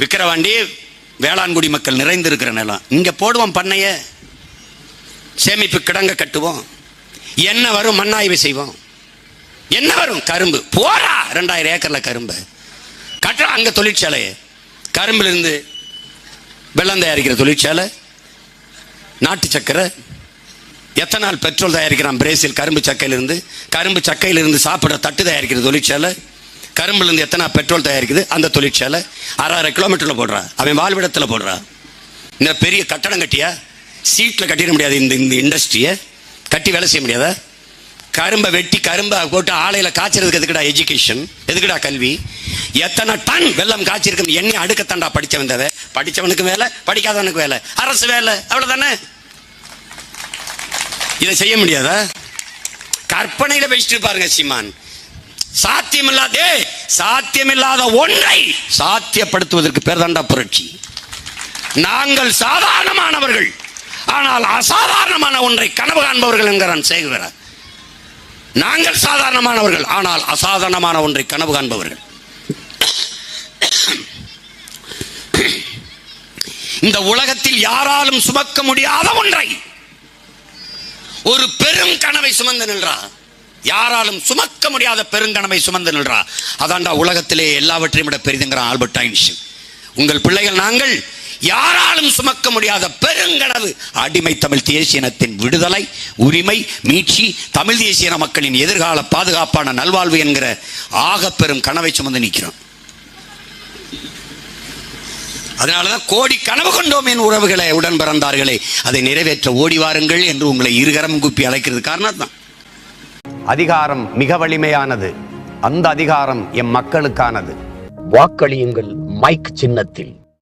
விக்கிரவாண்டி வேளாண்குடி மக்கள் நிறைந்திருக்கிற நிலம். இங்க போடுவோம் பண்ணைய, சேமிப்பு கிடங்க கட்டுவோம், என்ன வரும் மண்ணாய்வு செய்வோம், என்ன வரும் கரும்பு போறா 2000 ஏக்கர்ல கரும்பு கட்டுற, அங்க தொழிற்சாலை, கரும்புல இருந்து வெள்ளம் தயாரிக்கிற தொழிற்சாலை, நாட்டு சக்கரை, எத்தனால் பெட்ரோல் தயாரிக்கிறான் பிரேசில் கரும்பு சக்கையிலிருந்து, கரும்பு சக்கையிலிருந்து சாப்பிட தட்டு தயாரிக்கிற தொழிற்சாலை, கரும்புல இருந்து எத்தனை பெட்ரோல் தயாரிக்குது அந்த தொழிற்சாலை, 600 கிலோமீட்டர்ல போடுறா, அவன் வாழ்விடத்தில் போடுறா. இந்த பெரிய கட்டடம் கட்டியா, சீட்ல கட்டிட முடியாது, இந்த இண்டஸ்ட்ரியை கட்டி வேலை செய்ய முடியாதா? கரும்பை வெட்டி கரும்பை போட்டு ஆலையில காய்ச்சறதுக்கு எதுக்குடா எஜுகேஷன், எதுக்குடா கல்வி? எத்தனை டன் வெள்ளம் காய்ச்சிருக்கு, எண்ணெய் அடுக்கத்தாண்டா படிச்சவன் தேவை, படிச்சவனுக்கு வேலை, படிக்காதவனுக்கு வேலை, அரசு வேலை, அவ்வளவுதானே. இதை செய்ய முடியாதா? கற்பனையில பேசிட்டு பாருங்க சீமான். சாத்தியமில்லாத ஒன்றை சாத்தியப்படுத்துவதற்கு பேர் தாண்டா புரட்சி. நாங்கள் சாதாரணமானவர்கள், ஆனால் அசாதாரணமான ஒன்றை கனவு காண்பவர்கள் என்கிறான் சேகுவேரா. நாங்கள் சாதாரணமானவர்கள், ஆனால் அசாதாரணமான ஒன்றை கனவு காண்பவர்கள். இந்த உலகத்தில் யாராலும் சுமக்க முடியாத ஒன்றை, ஒரு பெரும் கனவை சுமந்து நின்றா, யாராலும் சுமக்க முடியாத பெருங்கனவை சுமந்து நின்றா. அதாண்டா உலகத்திலே எல்லாவற்றையும் விட பெரிதுங்கிறான் ஆல்பர்ட் ஐன்ஸ்டீன். உங்கள் பிள்ளைகள் நாங்கள் யாராலும் சுமக்க முடியாத பெருங்கனவு, அடிமை தமிழ் தேசியனத்தின் விடுதலை, உரிமை, மீட்சி, தமிழ் தேசிய மக்களின் எதிர்கால பாதுகாப்பான நல்வாழ்வு என்கிற ஆக பெரும் கனவை சுமந்து நிற்கிறோம். அதனாலதான் கோடி கனவு கொண்டோம் என் உறவுகளை, உடன் பிறந்தார்களே, அதை நிறைவேற்ற ஓடி வாருங்கள் என்று உங்களை இருகரம் கூப்பி அழைக்கிறது காரணம் தான். அதிகாரம் மிக வலிமையானது, அந்த அதிகாரம் எம் மக்களுக்கானது. வாக்களியுங்கள் மைக் சின்னத்தில்.